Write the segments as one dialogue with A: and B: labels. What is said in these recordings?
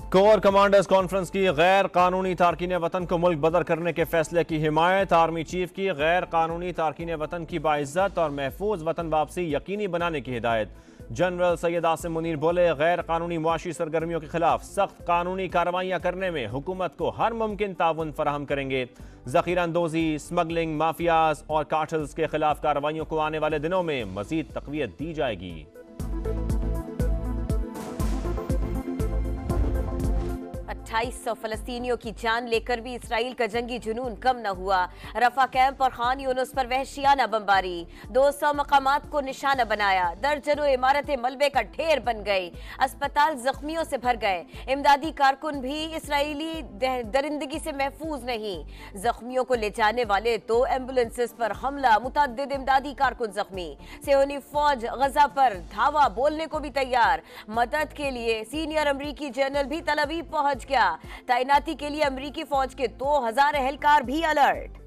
A: Core commanders conference की गैर कानूनी तारकीन वतन को मुल्क बदर करने के फैसले की हिमायत। आर्मी चीफ की गैर कानूनी तारकीन वतन की बाइज्जत और महफूज वतन वापसी यकीनी बनाने की हिदायत। जनरल सैयद आसिम मुनीर बोले, गैर कानूनी मुआशी सरगर्मियों के खिलाफ सख्त कानूनी कार्रवाइयां करने में हुकूमत को हर मुमकिन ताउन फराहम करेंगे। जखीरा अंदोजी, स्मगलिंग, माफियाज और कार्टल्स के खिलाफ कार्रवाइयों को आने वाले दिनों में मजीद तकवीत दी जाएगी।
B: 2800 फलस्तीनियों की जान लेकर भी इसराइल का जंगी जुनून कम न हुआ। रफा कैंप और खान यूनुस पर वहशियाना बमबारी, 200 मकामात को निशाना बनाया। दर्जनों इमारतें मलबे का ढेर बन गई, अस्पताल जख्मियों से भर गए। इमदादी कारकुन भी इसराइली दरिंदगी से महफूज नहीं। जख्मियों को ले जाने वाले 2 एम्बुलेंसेस पर हमला, मुतअद्दिद इमदादी कारकुन जख्मी। सेहूनी फौज गजा पर धावा बोलने को भी तैयार। मदद के लिए सीनियर अमरीकी जनरल भी तल अवीव पहुंच गया। तैनाती के लिए अमेरिकी फौज के 2000 एहलकार भी अलर्ट।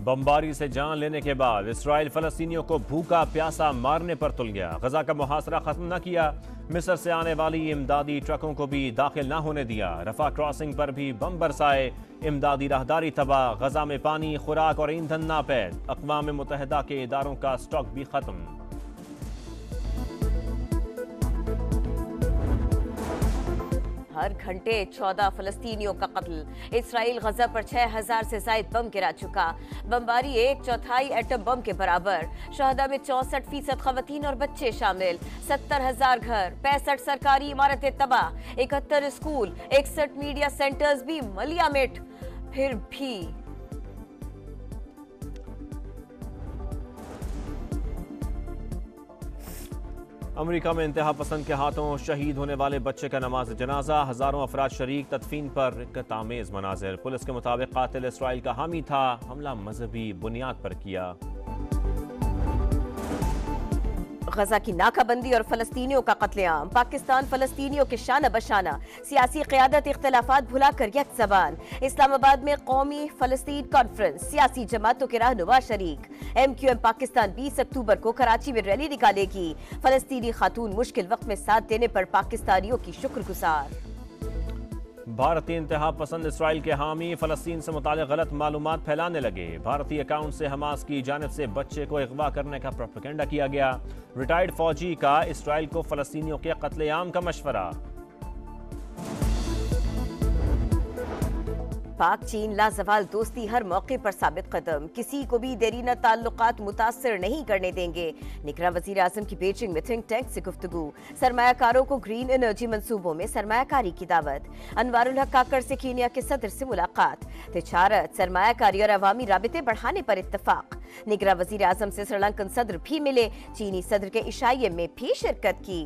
A: बमबारी से जान लेने के बाद इसराइल फलस्तीनियों को भूखा प्यासा मारने पर तुल गया। गजा का मुहासरा खत्म न किया, मिस्र से आने वाली इमदादी ट्रकों को भी दाखिल न होने दिया। रफा क्रॉसिंग पर भी बम बरसाए, इमदादी राहदारी तबाह। गजा में पानी, खुराक और ईंधन नापैद। अक़वाम मुत्तहिदा के इदारों का स्टॉक भी खत्म।
B: हर घंटे 14 फलस्तीनियों का कत्ल। इसराइल गजा पर 6000 से ज्यादा बम गिरा चुका। बमबारी 1/4 एटम बम के बराबर। शहदा में 64% खवातीन और बच्चे शामिल। 70,000 घर, 65 सरकारी इमारतें तबाह। 71 स्कूल, 61 मीडिया सेंटर्स भी मलियामेट। फिर भी
A: अमेरिका में इंतहा पसंद के हाथों शहीद होने वाले बच्चे का नमाज जनाजा। हजारों अफराद शरीक, तदफीन पर रिक्कत-आमेज मनाजिर। पुलिस के मुताबिक कातिल इसराइल का हामी था, हमला मजहबी बुनियाद पर किया।
B: गजा की नाकाबंदी और फलस्तीनियों का कत्लेआम। पाकिस्तान फलस्तीनियों के शाना बशाना। सियासी क़यादत इख्तिलाफात भुलाकर यक ज़बान। इस्लामाबाद में कौमी फलस्तीन कॉन्फ्रेंस, सियासी जमातों के रहनुमा शरीक। MQM पाकिस्तान 20 अक्टूबर को कराची में रैली निकालेगी। फलस्तीनी खातून मुश्किल वक्त में साथ देने पर पाकिस्तानियों की शुक्रगुजार।
A: भारतीय इंतहा पसंद इसराइल के हामी फलस्तीन से मुतालिक गलत मालूमात फैलाने लगे। भारतीय अकाउंट से हमास की जानिब से बच्चे को अगवा करने का प्रोपेगेंडा किया गया। रिटायर्ड फौजी का इसराइल को फलस्तीनियों के कत्लेआम का मशवरा।
B: पाक चीन लाजवाल दोस्ती हर मौके पर साबित कदम। किसी को भी देरीना ताल्लुकात मुतासर नहीं करने देंगे। निगरान वजीर आजम की बीजिंग में थिंक टैंक से गुफ्तगू। सरमायाकारों को ग्रीन एनर्जी मंसूबों में सरमायाकारी की दावत। अनवारुल हक काकड़ से कीनिया के सदर से मुलाकात। तिजारत, सरमायाकारी और अवामी राबिते बढ़ाने पर इत्तफाक। निगरान वजीर आजम से श्रीलंकन सदर भी मिले। चीनी सदर के इशाये में भी शिरकत की।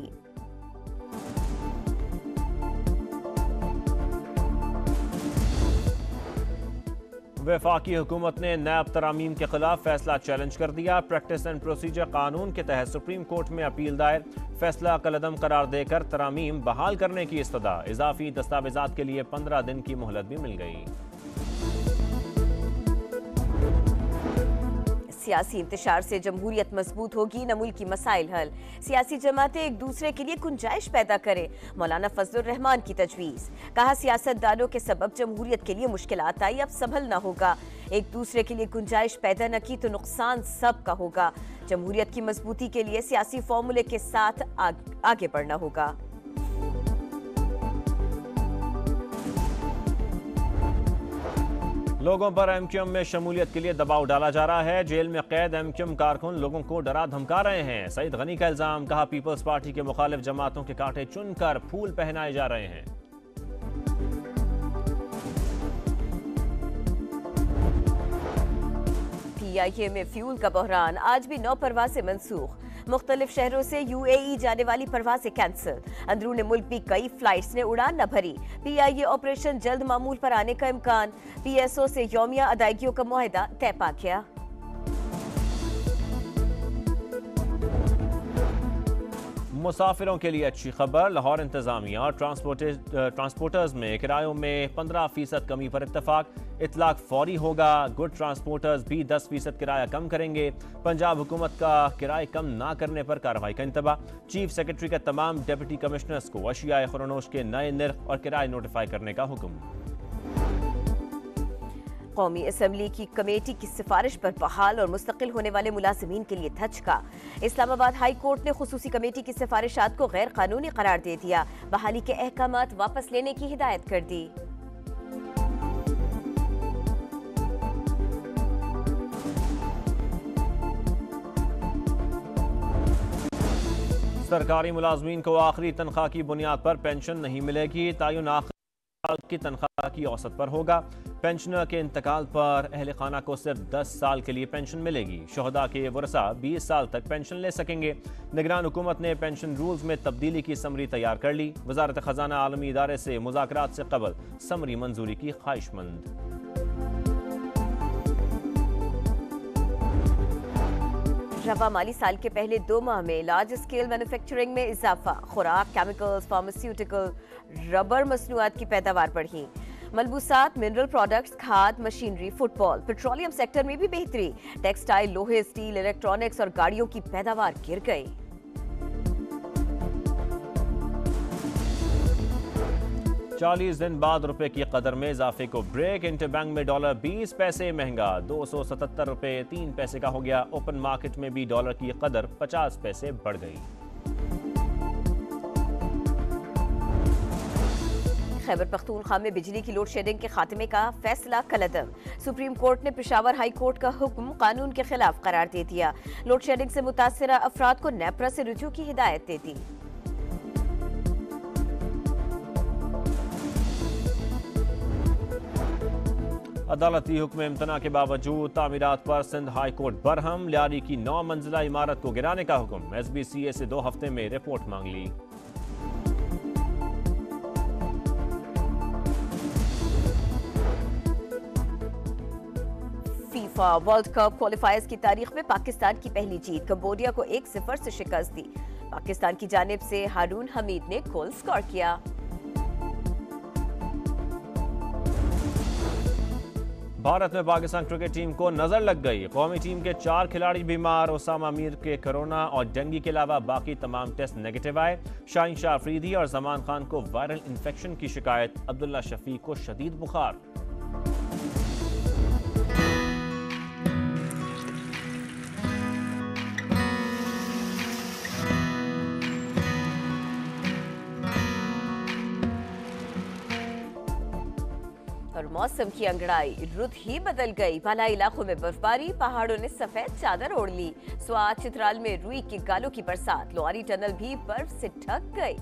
A: वफाकी हुकूमत ने नैब तरामीम के खिलाफ फैसला चैलेंज कर दिया। प्रैक्टिस एंड प्रोसीजर कानून के तहत सुप्रीम कोर्ट में अपील दायर। फैसला कलअदम करार देकर तरामीम बहाल करने की इस्तदा। इजाफी दस्तावेजात के लिए 15 दिन की मोहलत भी मिल गई।
B: सियासी इंतशार से जमहूरियत मजबूत होगी, न मुल्क की मसाइल हल। सियासी जमातें एक दूसरे के लिए गुंजाइश पैदा करें, मौलाना फजलुर रहमान की तजवीज़। कहा, सियासतदानों के सबब जमहूरियत के लिए मुश्किलात आई, अब संभलना होगा। एक दूसरे के लिए गुंजाइश पैदा न की तो नुकसान सबका होगा। जमहूरियत की मजबूती के लिए सियासी फॉर्मूले के साथ आगे बढ़ना होगा।
A: लोगों पर MQM में शमूलियत के लिए दबाव डाला जा रहा है। जेल में कैद MQM कारकुन लोगों को डरा धमका रहे हैं। सईद गनी का इल्जाम। कहा, पीपल्स पार्टी के मुखालिफ जमातों के कांटे चुनकर फूल पहनाए जा रहे हैं।
B: PIA में फ्यूल का बहरान। आज भी 9 परवाज़ें मनसूख। मुख्तलिफ शहरों से UAE जाने वाली परवाज़ें कैंसिल। अंदरूनी मुल्क भी कई फ्लाइट्स ने उड़ान न भरी। PIA ऑपरेशन जल्द मामूल पर आने का इम्कान। PSO से यौमिया अदायगियों का मुआहदा तय पा गया।
A: मुसाफिरों के लिए अच्छी खबर। लाहौर इंतजामिया और ट्रांसपोर्टर्स में किरायों में 15% कमी पर इत्तफाक। इतलाक फौरी होगा। गुड ट्रांसपोर्टर्स भी 10% किराया कम करेंगे। पंजाब हुकूमत का किराए कम ना करने पर कार्रवाई का इंतबा। चीफ सेक्रेटरी का तमाम डिप्टी कमिश्नर्स को अशियाए खुरनोश के नए निर्ख और किराए नोटिफाई करने का हुक्म।
B: कौमी असम्बली की कमेटी की सिफारिश पर बहाल और मुस्तकिल होने वाले मुलाजिमीन के लिए धचका। इस्लामाबाद हाई कोर्ट ने खुसूसी कमेटी की सिफारिशात को गैर कानूनी करार दे दिया। बहाली के अहकामात वापस लेने की हिदायत कर दी।
A: सरकारी मुलाजमीन को आखिरी तनख्वाह की बुनियाद पर पेंशन नहीं मिलेगी। तयन आखिरी की तनख्वाह की औसत पर होगा। पेंशनर के इंतकाल पर अहल खाना को सिर्फ 10 साल के लिए पेंशन मिलेगी। शोहदा के वरसा 20 साल तक पेंशन ले सकेंगे। निगरान हुकूमत ने पेंशन रूल्स में तब्दीली की समरी तैयार कर ली। वजारत खजाना आलमी इदारे से मुज़ाकरात से कबल समरी मंजूरी की ख्वाहिशमंद।
B: रवा माली साल के पहले 2 माह में लार्ज स्केल मैन्युफैक्चरिंग में इजाफा। खुराक, केमिकल्स, फार्मास्यूटिकल, रबर मसनूआत की पैदावार बढ़ी। मलबूसात, मिनरल प्रोडक्ट्स, खाद, मशीनरी, फुटबॉल, पेट्रोलियम सेक्टर में भी बेहतरी। टेक्सटाइल, लोहे, स्टील, इलेक्ट्रॉनिक्स और गाड़ियों की पैदावार गिर गई।
A: चालीस दिन बाद रुपए की कदर में इजाफे को ब्रेक। इंटरबैंक में डॉलर 20 पैसे महंगा, 277 रुपए 3 पैसे का हो गया। ओपन मार्केट में भी डॉलर की कदर 50 पैसे बढ़ गई।
B: खैबर पख्तूनख्वा में बिजली की लोड शेडिंग के खात्मे का फैसला कलअदम। सुप्रीम कोर्ट ने पेशावर हाई कोर्ट का हुक्म कानून के खिलाफ करार दे दिया। लोड शेडिंग से मुतासरा अफराद को नेपरा से रुजू की हिदायत दे दी।
A: अदालती हुक्म इम्तना के बावजूद तामीरात पर सिंध हाई कोर्ट बरहम। लियारी की 9 मंजिला इमारत को गिराने का हुक्म। SBCA से 2 हफ्ते में रिपोर्ट मांग ली।
B: फीफा वर्ल्ड कप क्वालिफायर्स की तारीख में पाकिस्तान की पहली जीत। कंबोडिया को 1-0 से शिकस्त दी। पाकिस्तान की जानिब से हारून हमीद ने गोल स्कोर किया।
A: भारत में पाकिस्तान क्रिकेट टीम को नजर लग गई। कौमी टीम के 4 खिलाड़ी बीमार। ओसामा मीर के कोरोना और डेंगू के अलावा बाकी तमाम टेस्ट नेगेटिव आए। शाहीन शाह अफरीदी और जमान खान को वायरल इन्फेक्शन की शिकायत। अब्दुल्ला शफीक को शदीद बुखार।
B: और मौसम की अंगड़ाई, रुत ही बदल गई। बाला इलाकों में बर्फबारी, पहाड़ों ने सफेद चादर ओढ़ ली। स्वात चित्राल में रुई के गालों की बरसात। लोहारी टनल भी बर्फ से ढक गई।